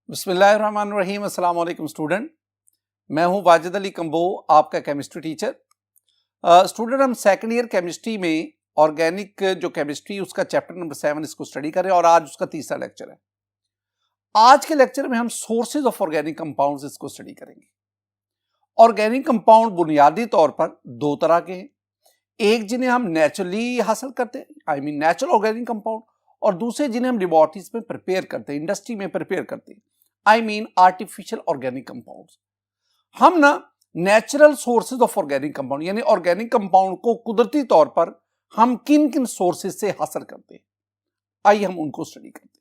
बिस्मिल्लाहिर्रहमानिर्रहीम। अस्सलाम वालेकुम स्टूडेंट, मैं हूं वाजिद अली कंबो, आपका केमिस्ट्री टीचर। स्टूडेंट, हम सेकंड ईयर केमिस्ट्री में ऑर्गेनिक जो केमिस्ट्री उसका चैप्टर नंबर 7 इसको स्टडी करें और आज उसका तीसरा लेक्चर है। आज के लेक्चर में हम सोर्सेज ऑफ ऑर्गेनिक कंपाउंड्स इसको स्टडी करेंगे। ऑर्गेनिक कंपाउंड बुनियादी तौर पर दो तरह के हैं, एक जिन्हें हम नेचुरली हासिल करते हैं, I mean natural organic compound, और दूसरे जिन्हें हम लेबोरेटरीज में प्रिपेयर करते हैं, इंडस्ट्री में प्रिपेयर करते हैं, I mean artificial organic compounds. हम ना natural sources of organic compound यानी ऑर्गेनिक कंपाउंड को कुदरती तौर पर हम किन किन सोर्सेज से हासिल करते हैं, आइए हम उनको स्टडी करते हैं।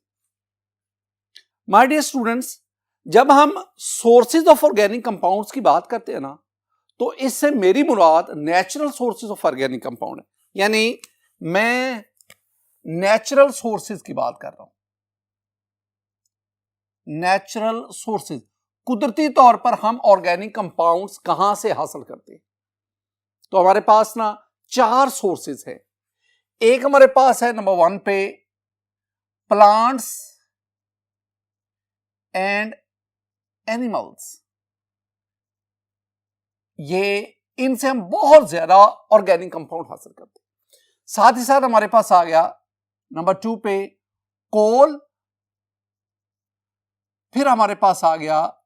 माय डियर स्टूडेंट्स, जब हम सोर्सेज ऑफ ऑर्गेनिक कंपाउंड्स की बात करते हैं ना, तो इससे मेरी मुराद natural sources of organic compound है, यानी मैं नेचुरल सोर्सेज की बात कर रहा हूं। नेचुरल सोर्सेज, कुदरती तौर पर हम ऑर्गेनिक कंपाउंड्स कहां से हासिल करते हैं? तो हमारे पास ना 4 सोर्सेज है। एक हमारे पास है नंबर 1 पे प्लांट्स एंड एनिमल्स, ये इनसे हम बहुत ज्यादा ऑर्गेनिक कंपाउंड हासिल करते हैं। साथ ही साथ हमारे पास आ गया नंबर 2 पे कोल, फिर हमारे पास आ गया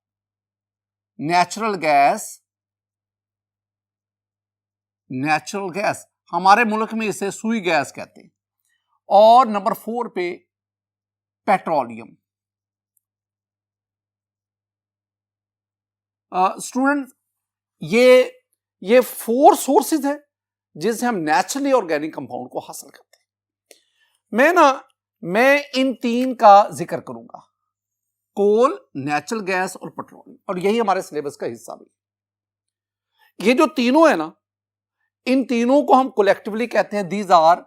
नेचुरल गैस। नेचुरल गैस हमारे मुल्क में इसे सुई गैस कहते हैं, और नंबर 4 पे पेट्रोलियम। स्टूडेंट, ये 4 सोर्सेज है जिनसे हम नेचुरली ऑर्गेनिक कंपाउंड को हासिल करते हैं। मैं इन 3 का जिक्र करूंगा, कोल, नेचुरल गैस और पेट्रोलियम, और यही हमारे सिलेबस का हिस्सा भी। ये जो तीनों है ना, इन तीनों को हम कलेक्टिवली कहते हैं दीज आर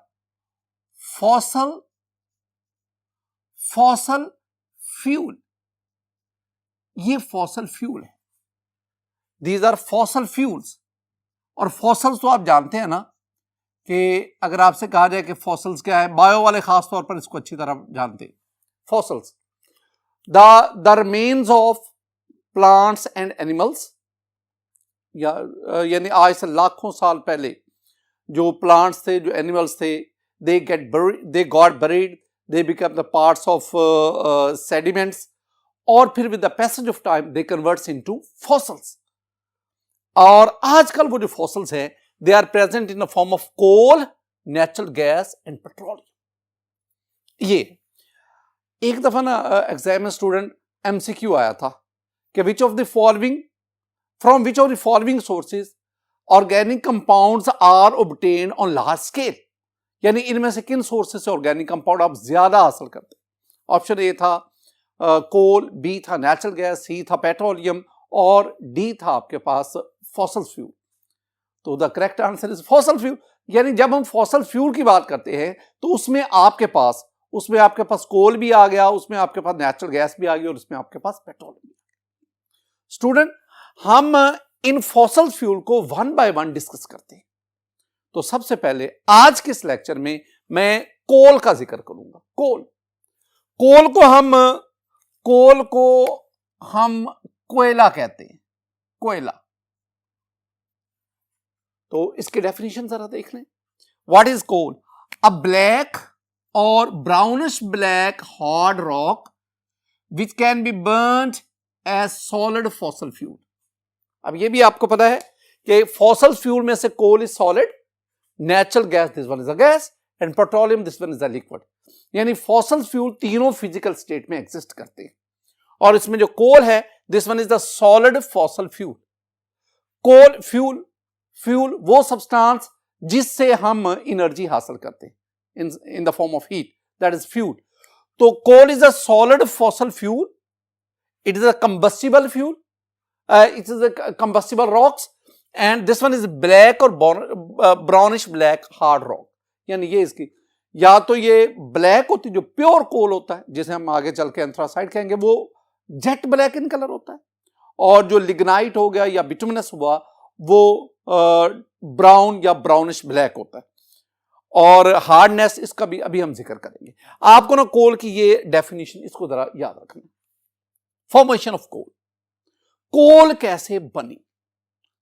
फॉसल फ्यूल। ये फॉसल फ्यूल है, दीज आर फॉसल फ्यूल्स। और फॉसल्स तो आप जानते हैं ना कि अगर आपसे कहा जाए कि फॉसल्स क्या है, बायो वाले खास तौर पर इसको अच्छी तरह जानते हैं। Fossils the remains of plants and animals, यानी आज से लाखों साल पहले जो प्लांट्स थे, जो एनिमल्स थे, they got buried, they become the parts of sediments, और फिर with the passage of time they converts into fossils. और आजकल वो जो फॉसल्स हैं, they are present in the form of coal, natural gas and petroleum. ये एक दफा ना एग्जाम में स्टूडेंट एमसीक्यू आया था कि from which of the following sources organic compounds are obtained on large scale, यानी इनमें से किन सोर्सेज से ऑर्गेनिक कंपाउंड आप ज्यादा हासिल करते हैं। ऑप्शन ए था कोल, बी था नेचुरल गैस, सी था पेट्रोलियम, और डी था आपके पास फॉसल फ्यूल। तो the correct answer is fossil fuel. यानी जब हम फॉसल फ्यूल की बात करते हैं तो उसमें आपके पास कोल भी आ गया, उसमें आपके पास नेचुरल गैस भी आ गई, और उसमें आपके पास पेट्रोल भी आ गया। स्टूडेंट, हम इन फॉसल फ्यूल को 1 बाय 1 डिस्कस करते हैं। तो सबसे पहले आज के इस लेक्चर में मैं कोल का जिक्र करूंगा। कोल को हम कोयला कहते हैं, कोयला। तो इसकी डेफिनेशन जरा देख लें। What is coal? A black और brownish black hard rock which can be burned as solid fossil fuel. अब ये भी आपको पता है कि फॉसल फ्यूल में से coal is solid, natural gas this one is a gas, and petroleum this one is a liquid. यानी फॉसल फ्यूल तीनों फिजिकल स्टेट में एग्जिस्ट करते हैं, और इसमें जो कोल है, this one is the solid fossil fuel. Coal fuel वो सब्सटेंस जिससे हम एनर्जी हासिल करते हैं in the form of heat, that is fuel. तो coal is a solid fossil fuel, it is a combustible fuel, it is a combustible rocks, and this one is black और brownish black hard rock. यानी ये इसकी, या तो ये black होती जो प्योर कोल होता है, जिसे हम आगे चल के एंथ्रासाइट कहेंगे, वो जेट ब्लैक इन कलर होता है, और जो लिग्नाइट हो गया या बिटुमिनस हुआ वो ब्राउन या ब्राउनिश ब्लैक होता है। और हार्डनेस इसका भी अभी हम जिक्र करेंगे। आपको ना कोल की ये डेफिनेशन इसको जरा याद रखना। फॉर्मेशन ऑफ कोल। कोल कैसे बनी?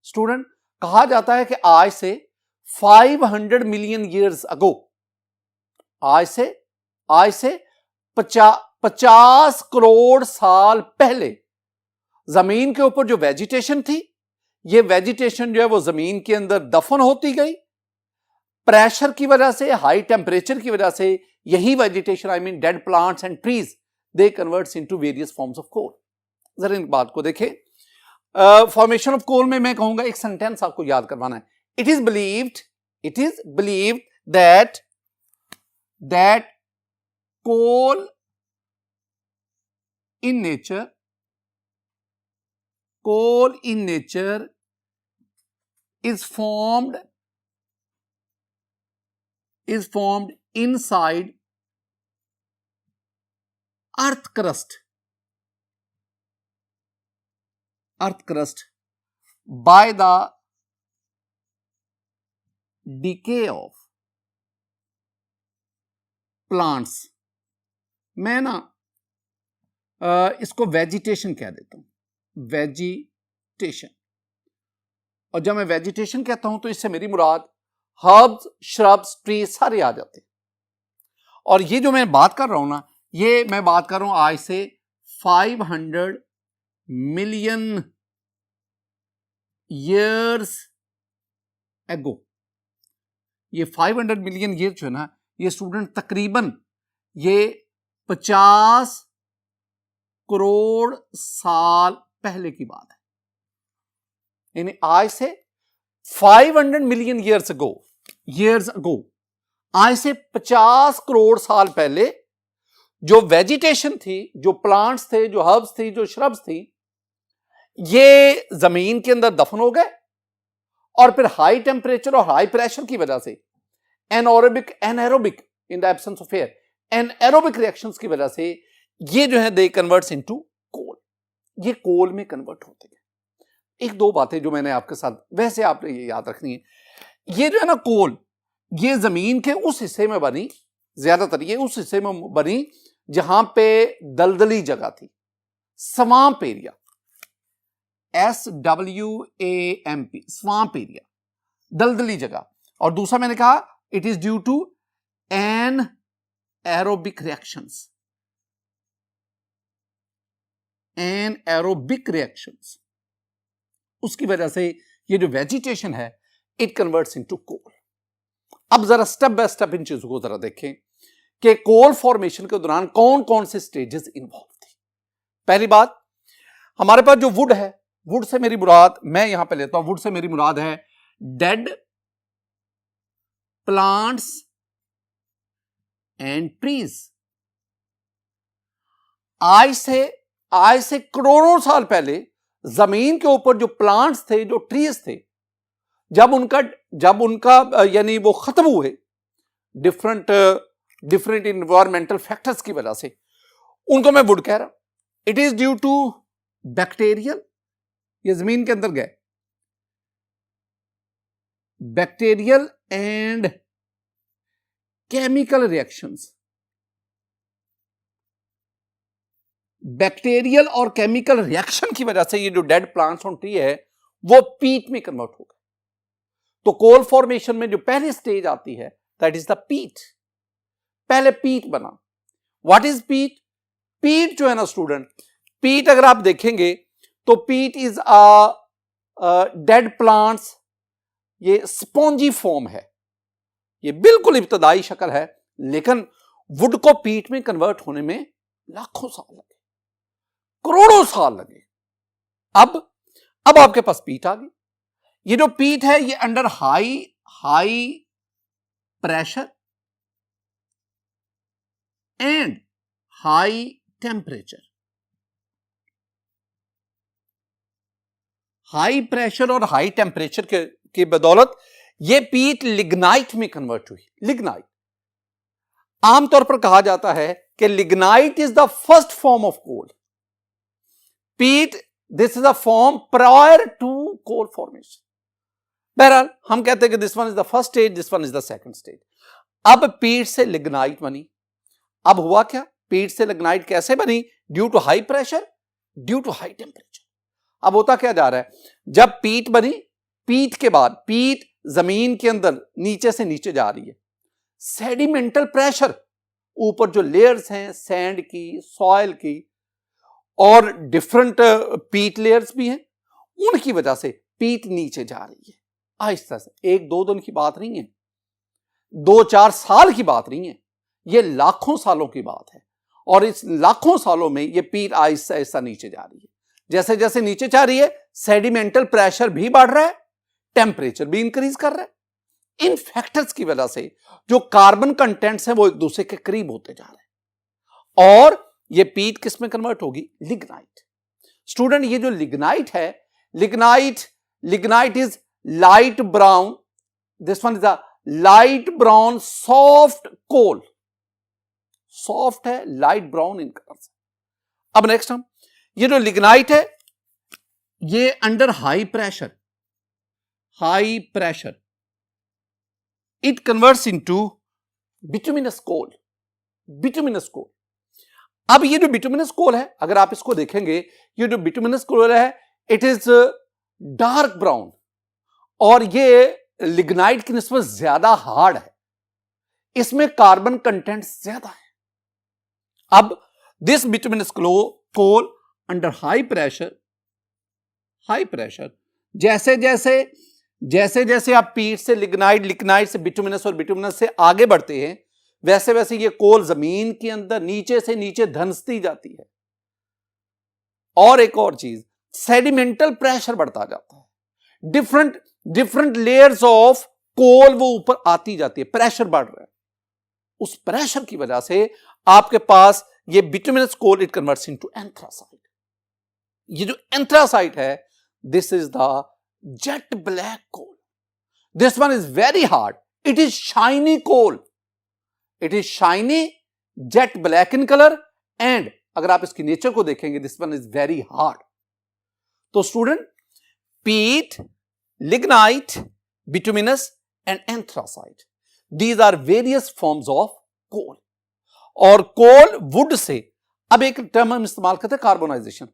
स्टूडेंट, कहा जाता है कि आज से 500 मिलियन ईयर्स अगो, आज से 50 करोड़ साल पहले जमीन के ऊपर जो वेजिटेशन थी, ये वेजिटेशन जो है वो जमीन के अंदर दफन होती गई। प्रेशर की वजह से, हाई टेम्परेचर की वजह से यही vegetation, I mean dead plants and trees, they converts into various forms of coal. जरा इन बात को देखें। फॉर्मेशन ऑफ कोल में मैं कहूंगा एक सेंटेंस आपको याद करवाना है। It is believed that coal in nature is formed inside earth crust by the decay of plants। मैं ना इसको वेजिटेशन कह देता हूं, वेजिटेशन। और जब मैं वेजिटेशन कहता हूं तो इससे मेरी मुराद हर्ब्स, श्रब्स, ट्रीज सारे आ जाते हैं। और ये जो मैं बात कर रहा हूं ना, ये मैं बात कर रहा हूं आज से 500 मिलियन ईयर्स एगो। ये 500 मिलियन ईयर जो है ना, ये स्टूडेंट तकरीबन ये 50 करोड़ साल पहले की बात है। यानी आज से 500 मिलियन ईयर्स अगो, आज से 50 करोड़ साल पहले जो वेजिटेशन थी, जो प्लांट्स थे, जो हर्ब्स थी, जो श्रब्स थी, ये जमीन के अंदर दफन हो गए। और फिर हाई टेम्परेचर और हाई प्रेशर की वजह से anaerobic in the absence of air, anaerobic reactions की वजह से ये जो है दे कन्वर्ट्स इनटू कोल। ये कोल में कन्वर्ट होते हैं। एक दो बातें जो मैंने आपके साथ, वैसे आपने ये याद रखनी है, ये जो है ना कोल, ये जमीन के उस हिस्से में बनी, ज्यादातर ये उस हिस्से में बनी जहां पे दलदली जगह थी, swamp area, SWAMP, swamp area, दलदली जगह। और दूसरा मैंने कहा it is due to anaerobic reactions, उसकी वजह से ये जो वेजिटेशन है इट कन्वर्ट्स इनटू कोल। अब जरा स्टेप बाय स्टेप इन चीजों को जरा देखें कि कोल फॉर्मेशन के दौरान कौन कौन से स्टेजेस इन्वॉल्व थे। पहली बात, हमारे पास जो वुड है, वुड से मेरी मुराद, मैं यहां पे लेता हूं, वुड से मेरी मुराद है डेड प्लांट्स एंड ट्रीज। आज से करोड़ों साल पहले जमीन के ऊपर जो प्लांट्स थे, जो ट्रीज थे, जब उनका यानी वो खत्म हुए डिफरेंट इन्वायरमेंटल फैक्टर्स की वजह से, उनको मैं वुड कह रहा हूं। It is due to bacterial, ये जमीन के अंदर गए, bacterial and chemical reactions. Bacterial और केमिकल रिएक्शन की वजह से ये जो डेड प्लांट्स और ट्री है वो पीट में कन्वर्ट हो गए। तो कोल फॉर्मेशन में जो पहली स्टेज आती है दैट इज द पीट। पहले पीट बना। व्हाट इज पीट? पीट जो है ना स्टूडेंट, पीट अगर आप देखेंगे तो पीट इज डेड प्लांट्स, ये स्पॉन्जी फॉर्म है, ये बिल्कुल इब्तदाई शक्ल है, लेकिन वुड को पीट में कन्वर्ट होने में लाखों साल लगे, करोड़ों साल लगे। अब आपके पास पीट आ गई। ये जो पीट है ये under high pressure and high temperature, high pressure और हाई टेम्परेचर के बदौलत ये पीट लिग्नाइट में कन्वर्ट हुई। लिग्नाइट, आमतौर पर कहा जाता है कि lignite is the first form of coal. Peat, this is a form prior to coal formation. बहरहाल हम कहते हैं कि this one is the first stage, this one is the second stage. अब पीट से लिग्नाइट बनी। अब हुआ क्या? पीट से लिग्नाइट कैसे बनी? Due to high pressure, due to high temperature. अब होता क्या जा रहा है, जब पीट बनी, पीट के बाद पीट जमीन के अंदर नीचे से नीचे जा रही है, सेडिमेंटल प्रेशर, ऊपर जो लेयर्स हैं सैंड की, सॉइल की और डिफरेंट पीट लेयर्स भी हैं, उनकी वजह से पीट नीचे जा रही है आहिस्ता से। 1-2 दिन की बात नहीं है, 2-4 साल की बात नहीं है, ये लाखों सालों की बात है। और इस लाखों सालों में ये पीट आहिस्ता आहिस्ता नीचे जा रही है। जैसे जैसे नीचे जा रही है, सेडिमेंटल प्रेशर भी बढ़ रहा है, टेम्परेचर भी इंक्रीज कर रहा है। इन फैक्टर्स की वजह से जो कार्बन कंटेंट्स हैं वो एक दूसरे के करीब होते जा रहे हैं और ये पीट किस में कन्वर्ट होगी, लिग्नाइट। स्टूडेंट, ये जो लिग्नाइट है, lignite is light brown, this one is a light brown soft coal, soft है, लाइट ब्राउन इन कलर से। अब नेक्स्ट हम, ये जो लिग्नाइट है ये under high pressure it converts into bituminous coal, bituminous coal. अब ये जो बिटुमिनस कोल है, अगर आप इसको देखेंगे, ये जो बिटुमिनस कोल है इट इज डार्क ब्राउन और ये लिग्नाइट की निस्बत ज्यादा हार्ड है, इसमें कार्बन कंटेंट ज्यादा है। अब this bituminous coal under high pressure, जैसे जैसे आप पीट से लिग्नाइट से बिटुमिनस और बिटुमिनस से आगे बढ़ते हैं, वैसे वैसे ये कोल जमीन के अंदर नीचे से नीचे धंसती जाती है। और एक और चीज, सेडिमेंटल प्रेशर बढ़ता जाता है, डिफरेंट लेयर्स ऑफ कोल वो ऊपर आती जाती है, प्रेशर बढ़ रहा है। उस प्रेशर की वजह से आपके पास ये bituminous coal it converts into anthracite. ये जो एंथ्रासाइट है, this is the jet black coal, this one is very hard, it is shiny coal, it is shiny jet black in colour and अगर आप इसकी नेचर को देखेंगे, this one is very hard. तो student, peat, lignite, bituminous and anthracite, these are various forms of coal. और coal would say, अब एक term हम इस्तेमाल करते हैं, carbonisation.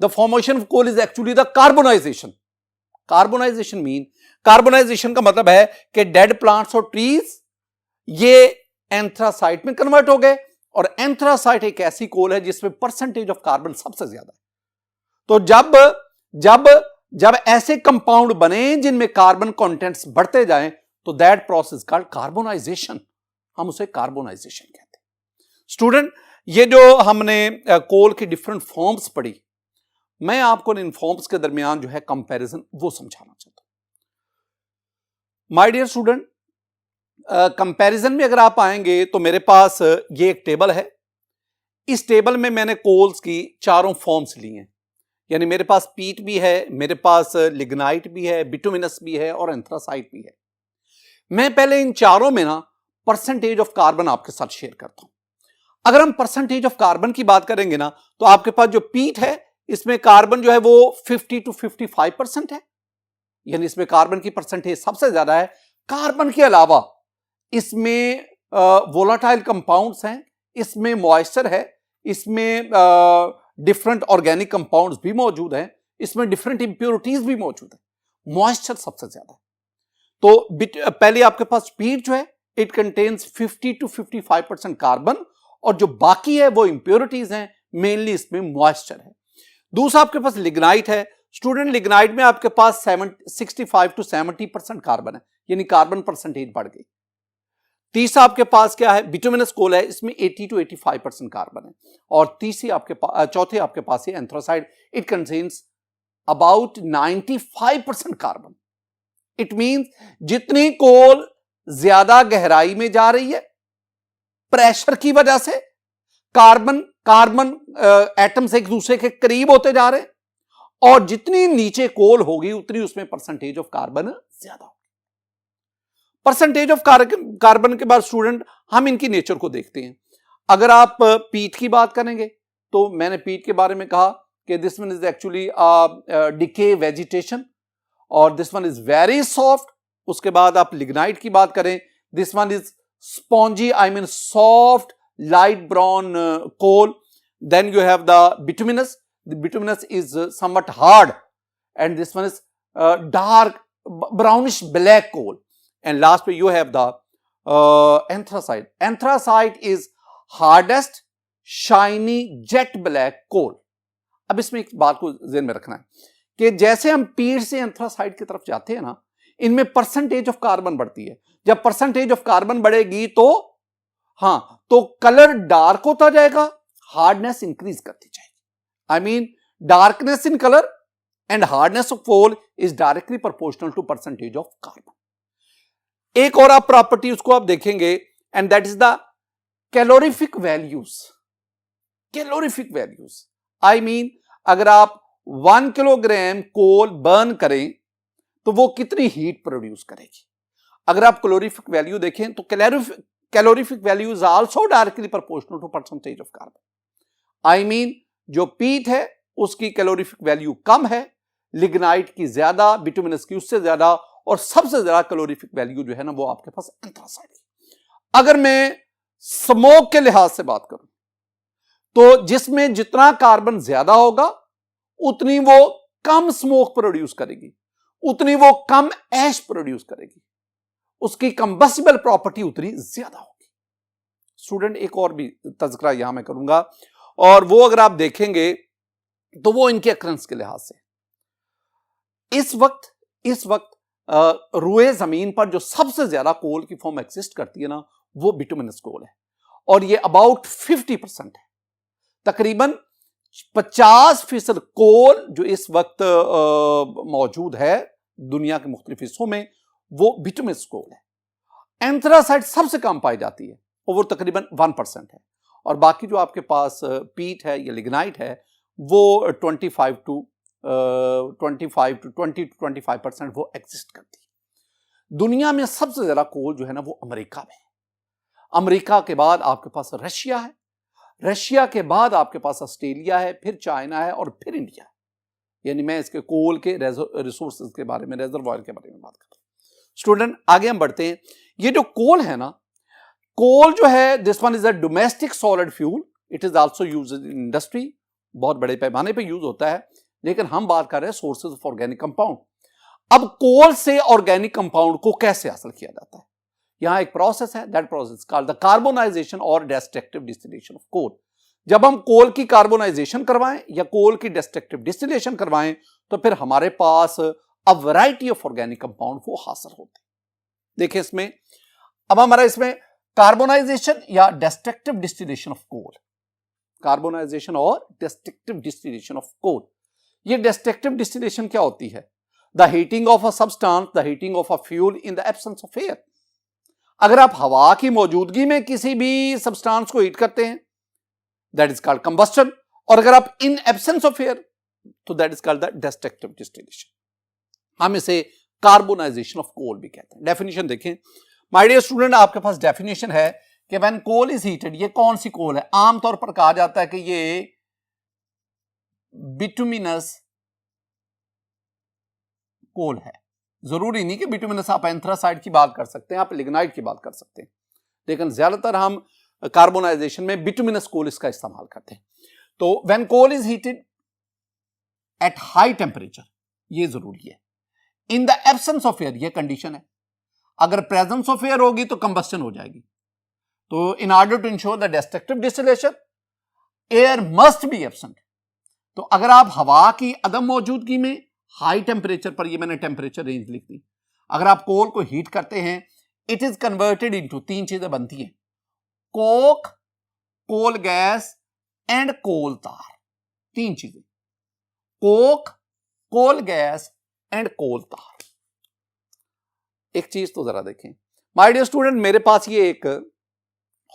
The formation of coal is actually the carbonisation. Carbonisation का मतलब है कि डेड प्लांट्स और ट्रीज ये एंथ्रासाइट में कन्वर्ट हो गए, और एंथ्रासाइट एक ऐसी कोल है जिसमें परसेंटेज ऑफ कार्बन सबसे ज्यादा है। तो जब ऐसे कंपाउंड बने जिनमें कार्बन कंटेंट्स बढ़ते जाएं, तो दैट प्रोसेस कॉल्ड कार्बोनाइजेशन, हम उसे कार्बोनाइजेशन कहते हैं। स्टूडेंट, ये जो हमने कोल की डिफरेंट फॉर्म्स पढ़ी, मैं आपको इन फॉर्म्स के दरमियान जो है कंपैरिजन वो समझाना चाहता हूं। माय डियर स्टूडेंट, कंपैरिजन में अगर आप आएंगे तो मेरे पास ये एक टेबल है। इस टेबल में मैंने कोल्स की चारों फॉर्म्स ली हैं, यानी मेरे पास पीट भी है, मेरे पास लिग्नाइट भी है, बिटुमिनस भी है और एंथ्रासाइट भी है। मैं पहले इन चारों में ना परसेंटेज ऑफ कार्बन आपके साथ शेयर करता हूं। अगर हम परसेंटेज ऑफ कार्बन की बात करेंगे ना, तो आपके पास जो पीट है इसमें कार्बन जो है वो 50 to 55% है, यानी इसमें कार्बन की परसेंटेज सबसे ज्यादा है। कार्बन के अलावा इसमें वोलाटाइल कंपाउंड्स हैं, इसमें मॉइस्चर है, इसमें डिफरेंट ऑर्गेनिक कंपाउंड्स भी मौजूद हैं, इसमें डिफरेंट इंप्योरिटीज भी मौजूद है, मॉइस्चर सबसे ज्यादा है। तो पहले आपके पास पीट जो है इट कंटेन्स 50 to 55% कार्बन, और जो बाकी है वो इंप्योरिटीज हैं, मेनली इसमें मॉइस्चर है। दूसरा आपके पास लिग्नाइट है। स्टूडेंट, लिग्नाइट में आपके पास 65 to 70% कार्बन है, यानी कार्बन परसेंटेज बढ़ गई। तीसरा आपके पास क्या है, बिटुमिनस कोल है, इसमें 80 to 85% कार्बन है। और चौथे आपके पास है anthracite, it contains about 95% carbon. It means जितनी कोल ज्यादा गहराई में जा रही है, प्रेशर की वजह से कार्बन एटम्स एक दूसरे के करीब होते जा रहे हैं, और जितनी नीचे कोल होगी उतनी उसमें परसेंटेज ऑफ कार्बन ज्यादा होगी। परसेंटेज ऑफ कार्बन के बाद स्टूडेंट हम इनकी नेचर को देखते हैं। अगर आप पीट की बात करेंगे तो मैंने पीट के बारे में कहा कि this one is actually decay vegetation और this one is very soft. उसके बाद आप लिग्नाइट की बात करें, this one is spongy, I mean soft light brown coal. Then you have the bituminous, the bituminous is somewhat hard, and this one is dark brownish black coal. And last way you have the anthracite. Anthracite is hardest shiny jet black coal. अब इसमें एक बात को ध्यान में रखना है कि जैसे हम पीट से एंथ्रासाइड की तरफ जाते हैं ना, इनमें परसेंटेज ऑफ कार्बन बढ़ती है। जब परसेंटेज ऑफ कार्बन बढ़ेगी तो तो कलर डार्क होता जाएगा, हार्डनेस इंक्रीज करती जाएगी। I mean darkness in colour and hardness of coal is directly proportional to percentage of carbon. एक और आप प्रॉपर्टी उसको आप देखेंगे, and that is the calorific values. Calorific values I mean अगर आप 1 किलोग्राम कोल बर्न करें तो वो कितनी हीट प्रोड्यूस करेगी। अगर आप कैलोरीफिक वैल्यू देखें तो calorific value is also directly proportional to percentage of carbon. I mean जो पीट है उसकी कैलोरीफिक वैल्यू कम है, लिग्नाइट की ज्यादा, बिटुमिनस की उससे ज्यादा, और सबसे ज्यादा कैलोरीफिक वैल्यू जो है ना वो आपके पास एंथ्रासाइड है। अगर मैं स्मोक के लिहाज से बात करूं तो जिसमें जितना कार्बन ज्यादा होगा उतनी वो कम स्मोक प्रोड्यूस करेगी, उतनी वो कम ऐश प्रोड्यूस करेगी, उसकी कंबस्टिबल प्रॉपर्टी उतनी ज्यादा होगी। स्टूडेंट एक और भी तज़किरा यहां मैं करूंगा, और वो अगर आप देखेंगे तो वो इनके अक्रंस के लिहाज से इस वक्त रुए जमीन पर जो सबसे ज्यादा कोल की फॉर्म एग्जिस्ट करती है ना वो बिटुमिनस कोल है, और ये अबाउट 50% है। तकरीबन 50% कोल जो इस वक्त मौजूद है दुनिया के मुख्तलिफ हिस्सों में वो बिटुमिनस कोल है। एंथ्रासाइड सबसे कम पाई जाती है और वो तकरीबन 1% है, और बाकी जो आपके पास पीट है या लिग्नाइट है वो 20 to 25% वो एग्जिस्ट करती है। दुनिया में सबसे ज्यादा कोल जो है ना वो अमेरिका में है। अमेरिका के बाद आपके पास रशिया है, रशिया के बाद आपके पास ऑस्ट्रेलिया है, फिर चाइना है और फिर इंडिया है। यानी मैं इसके कोल के रिसोर्सेज के बारे में, रिजर्वॉयर के बारे में बात कर रहा हूं। स्टूडेंट आगे हम बढ़ते हैं। ये जो कोल है ना, कोल जो है this one is a domestic solid fuel, it is also used in industry, बहुत बड़े पैमाने पे यूज होता है, लेकिन हम बात कर रहे हैं सोर्सेज ऑफ ऑर्गेनिक कंपाउंड। अब कोल से ऑर्गेनिक कंपाउंड को कैसे हासिल किया जाता है? यहां एक प्रोसेस है, that process called the carbonisation और डिस्ट्रक्टिव डिस्टिलेशन ऑफ कोल। जब हम कोल की कार्बोनाइजेशन करवाएं या कोल की डिस्ट्रक्टिव डिस्टिलेशन करवाएं तो फिर हमारे पास a variety of organic compound वो हासिल होते हैं। देखिए इसमें अब हमारा इसमें कार्बोनाइजेशन या destructive distillation of coal, carbonization और डिस्ट्रक्टिव डिस्टिलेशन ऑफ कोल। ये डिस्ट्रक्टिव डिस्टिलेशन क्या होती है? The heating of a substance, the heating of a fuel in the absence of air. अगर आप हवा की मौजूदगी में किसी भी सब्सटेंस को हीट करते हैं दैट इज कॉल्ड कंबस्टन, और अगर आप इन एब्सेंस ऑफ एयर तो that is called the destructive distillation. हम इसे कार्बोनाइजेशन ऑफ कोल भी कहते हैं। डेफिनेशन देखें माय डियर स्टूडेंट, आपके पास डेफिनेशन है कि व्हेन कोल इज हीटेड, ये कौन सी कोल है? आमतौर पर कहा जाता है कि ये बिटुमिनस कोल है। जरूरी नहीं कि बिटुमिनस, आप एंथ्रासाइड की बात कर सकते हैं, आप लिग्नाइट की बात कर सकते हैं, लेकिन ज्यादातर हम कार्बोनाइजेशन में बिटुमिनस कोल इसका इस्तेमाल करते हैं। तो when coal is heated at high temperature, ये जरूरी है। In the absence of air, ये कंडीशन है। अगर प्रेजेंस ऑफ एयर होगी तो कंबस्टन हो जाएगी। तो in order to ensure the destructive distillation air must be absent. तो अगर आप हवा की अदम मौजूदगी में हाई टेम्परेचर पर, ये मैंने टेम्परेचर रेंज लिख दी, अगर आप कोल को हीट करते हैं इट इज कन्वर्टेड इनटू, 3 चीजें बनती हैं, coke, coal gas and coal tar. 3 चीजें, coke, coal gas and coal tar. एक चीज तो जरा देखें माय डियर स्टूडेंट, मेरे पास ये एक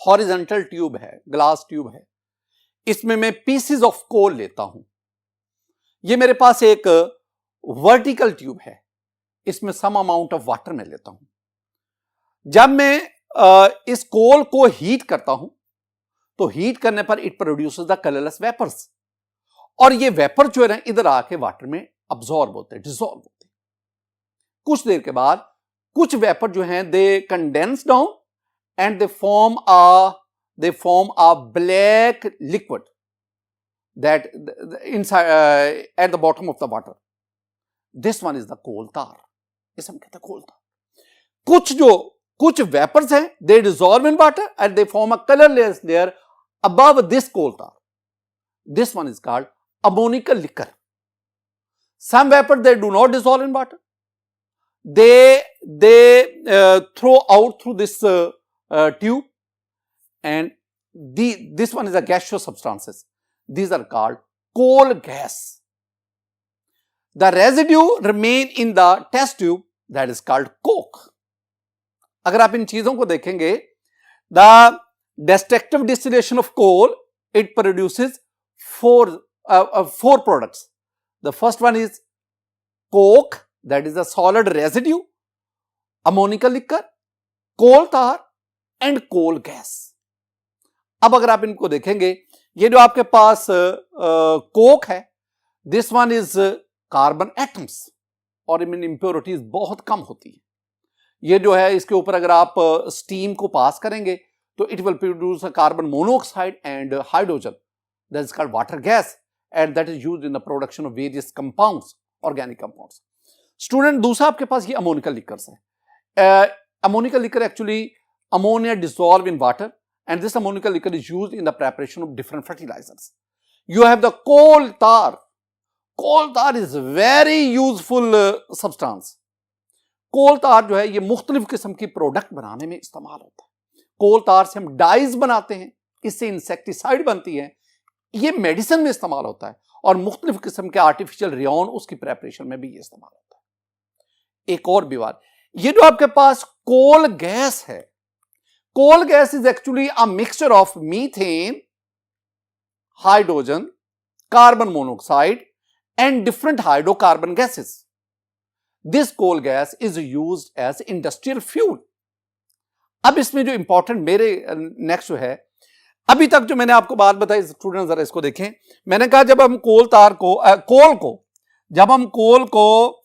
हॉरिजॉन्टल ट्यूब है, ग्लास ट्यूब है, इसमें मैं पीसेस ऑफ कोल लेता हूं। ये मेरे पास एक वर्टिकल ट्यूब है, इसमें सम अमाउंट ऑफ वाटर में लेता हूं। जब मैं इस कोल को हीट करता हूं तो हीट करने पर it produces the colourless vapours, और ये वेपर जो है ना इधर आके वाटर में अब्सॉर्ब होते हैं, डिसॉल्व होते हैं। कुछ देर के बाद कुछ वेपर जो हैं they condense down and they form a black liquid. that inside at the bottom of the water. This one is the coal tar. इसे हम कहते हैं coal tar. कुछ vapors हैं, they dissolve in water and they form a colorless layer above this coal tar. This one is called ammonical liquor. Some vapors they do not dissolve in water. They throw out through this tube, and this one is a gaseous substances. These are called coal gas. The residue remain in the test tube, that is called coke. अगर आप इन चीजों को देखेंगे, the destructive distillation of coal, it produces four products. The first one is coke, that is the solid residue, ammonical liquor, coal tar and coal gas. अब अगर आप इनको देखेंगे, ये जो आपके पास कोक है, this one is carbon atoms और इनमें इंप्योरिटीज बहुत कम होती है. ये जो है इसके ऊपर अगर आप स्टीम को पास करेंगे तो it will produce a carbon monoxide and hydrogen, that is called water gas, and that is used in the production of various compounds, organic compounds. Student, दूसरा आपके पास ये अमोनिकल लिकर्स है. Ammoniacal liquor actually ammonia dissolve in water, and this ammonical liquor is used in the preparation of different fertilizers. You have the coal tar. Coal tar is very useful substance. कोल तार जो है ये मुख्तलिफ किस्म की product बनाने में इस्तेमाल होता है. कोल तार से हम डाइज बनाते हैं, इससे इंसेक्टिसाइड बनती है, ये मेडिसिन में इस्तेमाल होता है और मुख्तलिफ किस्म के आर्टिफिशियल रेयन उसकी प्रेपरेशन में भी ये इस्तेमाल होता है. एक और भी बात, ये जो आपके पास कोल गैस है, coal gas is actually a mixture of methane, hydrogen, carbon monoxide and different hydrocarbon gases. This coal gas is used as industrial fuel. अब इसमें जो इंपॉर्टेंट मेरे नेक्स्ट है, अभी तक जो मैंने आपको बात बताई, स्टूडेंट जरा इसको देखें. मैंने कहा जब हम कोल को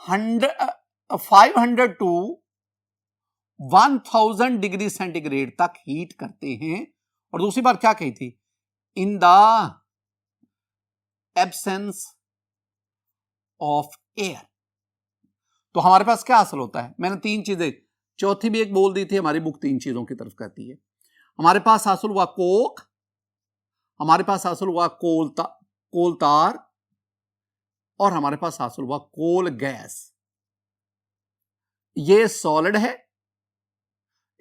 500 टू 1000 डिग्री सेंटीग्रेड तक हीट करते हैं, और दूसरी बात क्या कही थी, इन द एब्सेंस ऑफ एयर, तो हमारे पास क्या हासिल होता है. मैंने तीन चीजें, चौथी भी एक बोल दी थी, हमारी बुक तीन चीजों की तरफ कहती है. हमारे पास हासिल हुआ कोक, हमारे पास हासिल हुआ कोल तार, और हमारे पास हासिल हुआ कोल गैस. ये सॉलिड है,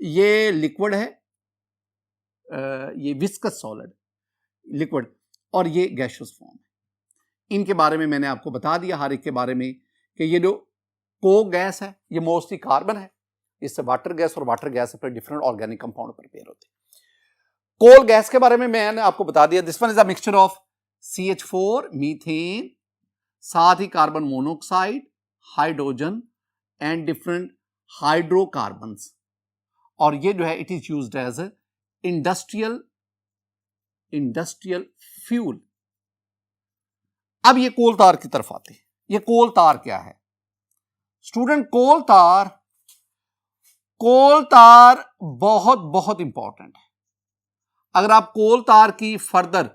ये लिक्विड है, ये विस्कस सॉलिड लिक्विड, और ये गैसियस फॉर्म है. इनके बारे में मैंने आपको बता दिया हर एक के बारे में कि ये जो कोक गैस है ये मोस्टली कार्बन है, इससे वाटर गैस और वाटर गैस से डिफरेंट ऑर्गेनिक कंपाउंड प्रिपेयर होते हैं. कोल गैस के बारे में मैंने आपको बता दिया, this one is a mixture of CH4, methane, साथ ही carbon monoxide, hydrogen and different hydrocarbons, और ये जो है it is used as industrial fuel. अब ये कोल तार की तरफ आते हैं. ये कोल तार क्या है स्टूडेंट? कोल तार बहुत बहुत इंपॉर्टेंट है. अगर आप कोल तार की फर्दर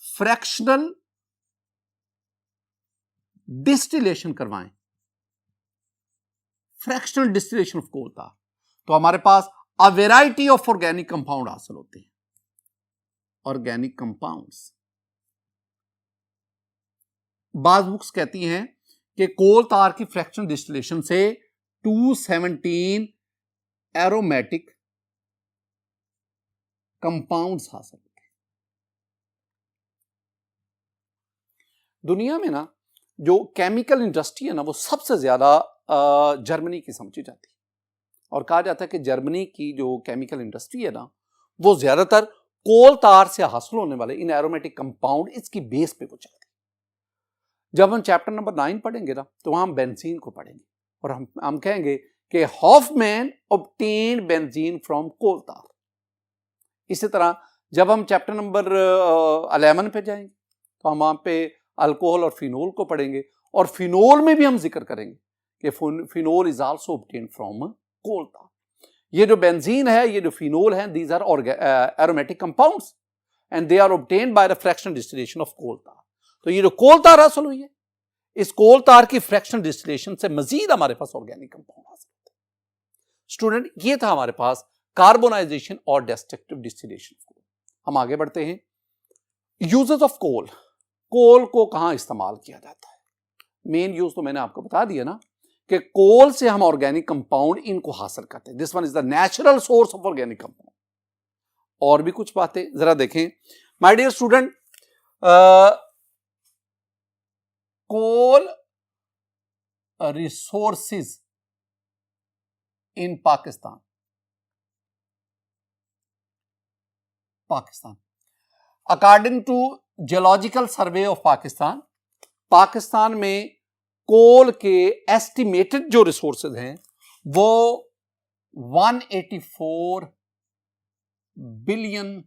फ्रैक्शनल डिस्टिलेशन करवाएं, fractional distillation of coal tar, तो हमारे पास a variety of organic compound हासिल होते हैं. ऑर्गेनिक कंपाउंड्स, बाज बुक्स कहती हैं कि कोल तार की फ्रैक्शनल डिस्टिलेशन से 217 एरोमेटिक कंपाउंड्स हासिल होते हैं. दुनिया में ना जो केमिकल इंडस्ट्री है ना वो सबसे ज्यादा जर्मनी की समझी जाती है, और कहा जाता है कि जर्मनी की जो केमिकल इंडस्ट्री है ना वो ज्यादातर कोल तार से हासिल होने वाले इन एरोमेटिक कंपाउंड इसकी बेस पे वो चलती है. जब हम चैप्टर नंबर 9 पढ़ेंगे ना तो वहां हम बेंजीन को पढ़ेंगे और हम कहेंगे कि Hofmann obtained benzene from coal tar. इसी तरह जब हम चैप्टर नंबर 11 पे जाएंगे तो हम वहां पे अल्कोहल और फिनोल को पढ़ेंगे, और फिनोल में भी हम जिक्र करेंगे कि phenol is also obtained from coal tar. ये जो बेंजीन है, ये जो फिनोल है, these are aromatic compounds and they are obtained by the fractional distillation of coal tar. तो ये जो कोल तार हासिल हुई है, इस कोल तार की फ्रैक्शनल डिस्टिलेशन से मजीद हमारे पास ऑर्गेनिक कंपाउंड हासिल होते हैं। स्टूडेंट, ये था हमारे पास कार्बोनाइजेशन और डिस्ट्रक्टिव डिस्टिलेशन। हम आगे बढ़ते हैं। यूजेस ऑफ कोल, कोल को कहां इस्तेमाल किया जाता है? मेन यूज तो मैंने आपको बता दिया ना कि कोल से हम ऑर्गेनिक कंपाउंड इनको हासिल करते हैं। This one is the natural source of organic compound. और भी कुछ बातें जरा देखें my dear student. Coal resources in Pakistan, according to geological survey of Pakistan, Pakistan में कोल के एस्टिमेटेड जो रिसोर्सेज हैं वो 184 बिलियन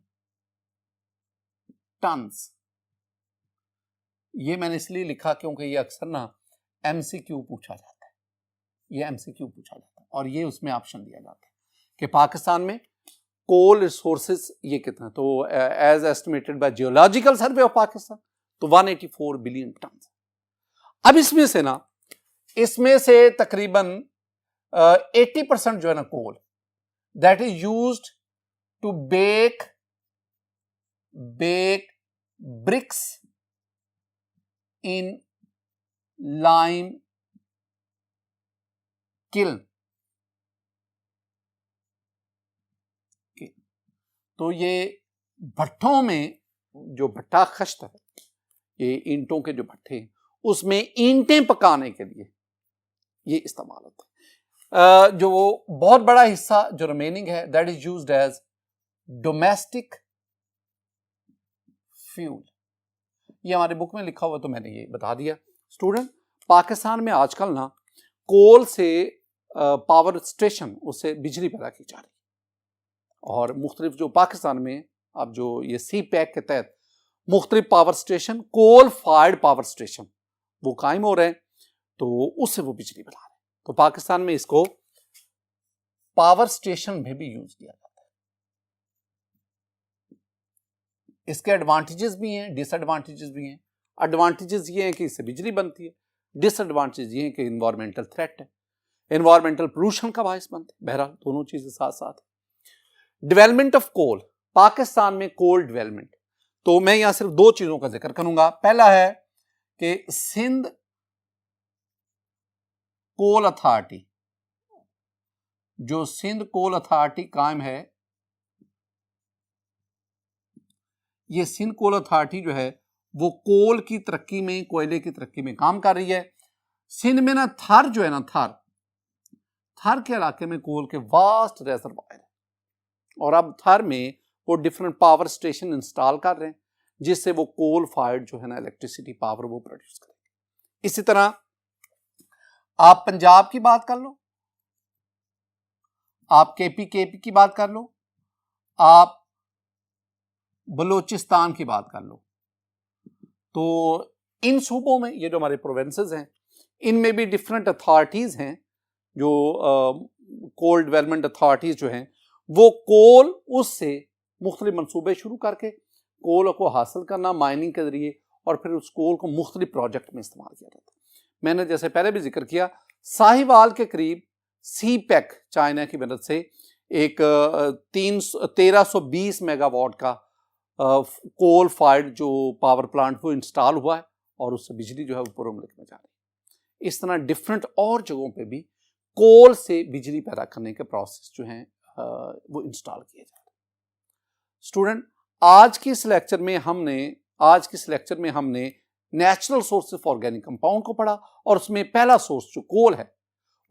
टन्स। ये मैंने इसलिए लिखा क्योंकि ये अक्सर ना एमसीक्यू पूछा जाता है, ये एमसीक्यू पूछा जाता है और ये उसमें ऑप्शन दिया जाता है कि पाकिस्तान में कोल रिसोर्सेज ये कितना, तो as estimated by geological survey of Pakistan तो 184 बिलियन टन। अब इसमें से ना, इसमें से तकरीबन 80% जो है ना coal, that is used to bake bricks in lime kiln. तो ये भट्ठों में जो भट्ठा खश्त है, ये ईंटों के जो भट्ठे हैं उसमें ईंटें पकाने के लिए ये इस्तेमाल होता है। जो बहुत बड़ा हिस्सा जो रिमेनिंग है that is used as domestic fuel. ये हमारे बुक में लिखा हुआ तो मैंने ये बता दिया। स्टूडेंट, पाकिस्तान में आजकल ना कोल से पावर स्टेशन, उससे बिजली पैदा की जा रही है और मुख्तलिफ जो पाकिस्तान में अब जो ये सी पैक के तहत मुख्तलिफ power station, coal fired power station वो कायम हो रहे हैं, तो उससे वो बिजली बना रहे हैं। तो पाकिस्तान में इसको पावर स्टेशन में भी यूज किया जाता है। इसके एडवांटेजेस भी हैं, डिसएडवांटेजेस भी हैं। एडवांटेजेस ये हैं कि इससे बिजली बनती है, डिसएडवांटेज ये हैं कि इन्वायरमेंटल थ्रेट है, इन्वायरमेंटल पोल्यूशन का बायस बनते हैं। बहरहाल दोनों चीजें साथ साथ। डेवलपमेंट ऑफ कोल, पाकिस्तान में कोल डेवलपमेंट, तो मैं यहां सिर्फ दो चीजों का जिक्र करूंगा। पहला है कि सिंध कोल अथॉरिटी, जो सिंध कोल अथॉरिटी कायम है, ये सिंध कोल अथॉरिटी जो है वो कोल की तरक्की में, कोयले की तरक्की में काम कर रही है। सिंध में ना थर जो है ना, थर के इलाके में कोल के वास्ट रिजर्वायर है और अब थर में वो डिफरेंट पावर स्टेशन इंस्टॉल कर रहे हैं जिससे वो कोल फायर्ड जो है ना इलेक्ट्रिसिटी पावर वो प्रोड्यूस करेंगे। इसी तरह आप पंजाब की बात कर लो, आप केपी की बात कर लो, आप बलूचिस्तान की बात कर लो, तो इन सूबों में ये जो हमारे प्रोविंसेस हैं इनमें भी डिफरेंट अथॉरिटीज हैं जो कोल डेवलपमेंट अथॉरिटीज जो हैं वो कोल उससे मुख्तलिफ मंसूबे शुरू करके कोल को हासिल करना माइनिंग के जरिए और फिर उस कोल को मुख्तलिफ प्रोजेक्ट में इस्तेमाल किया जाता है। मैंने जैसे पहले भी जिक्र किया, साहिवाल के करीब सी पैक चाइना की मदद से एक 1320 मेगावाट का कोल फायर्ड जो पावर प्लांट वो इंस्टॉल हुआ है और उससे बिजली जो है वो पूरे मुल्क में जा रही है। इस तरह डिफरेंट और जगहों पे भी कोल से बिजली पैदा करने के प्रोसेस जो हैं वो इंस्टॉल किए जा रहे हैं। स्टूडेंट, आज के इस लेक्चर में हमने natural source of organic compound को पढ़ा और उसमें पहला सोर्स जो कोल है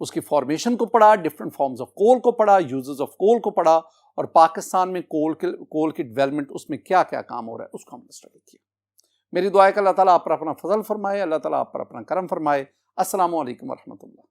उसकी फॉर्मेशन को पढ़ा, डिफरेंट फॉर्म्स ऑफ कोल को पढ़ा, यूजेस ऑफ कोल को पढ़ा और पाकिस्तान में कोल की डेवलपमेंट उसमें क्या क्या काम हो रहा है उसको हमने स्टडी किया। मेरी दुआ है कि अल्लाह ताला आप पर अपना फजल फरमाए, अल्लाह ताला आप पर अपना करम फरमाए। अस्सलामु अलैकुम व रहमतुल्लाह।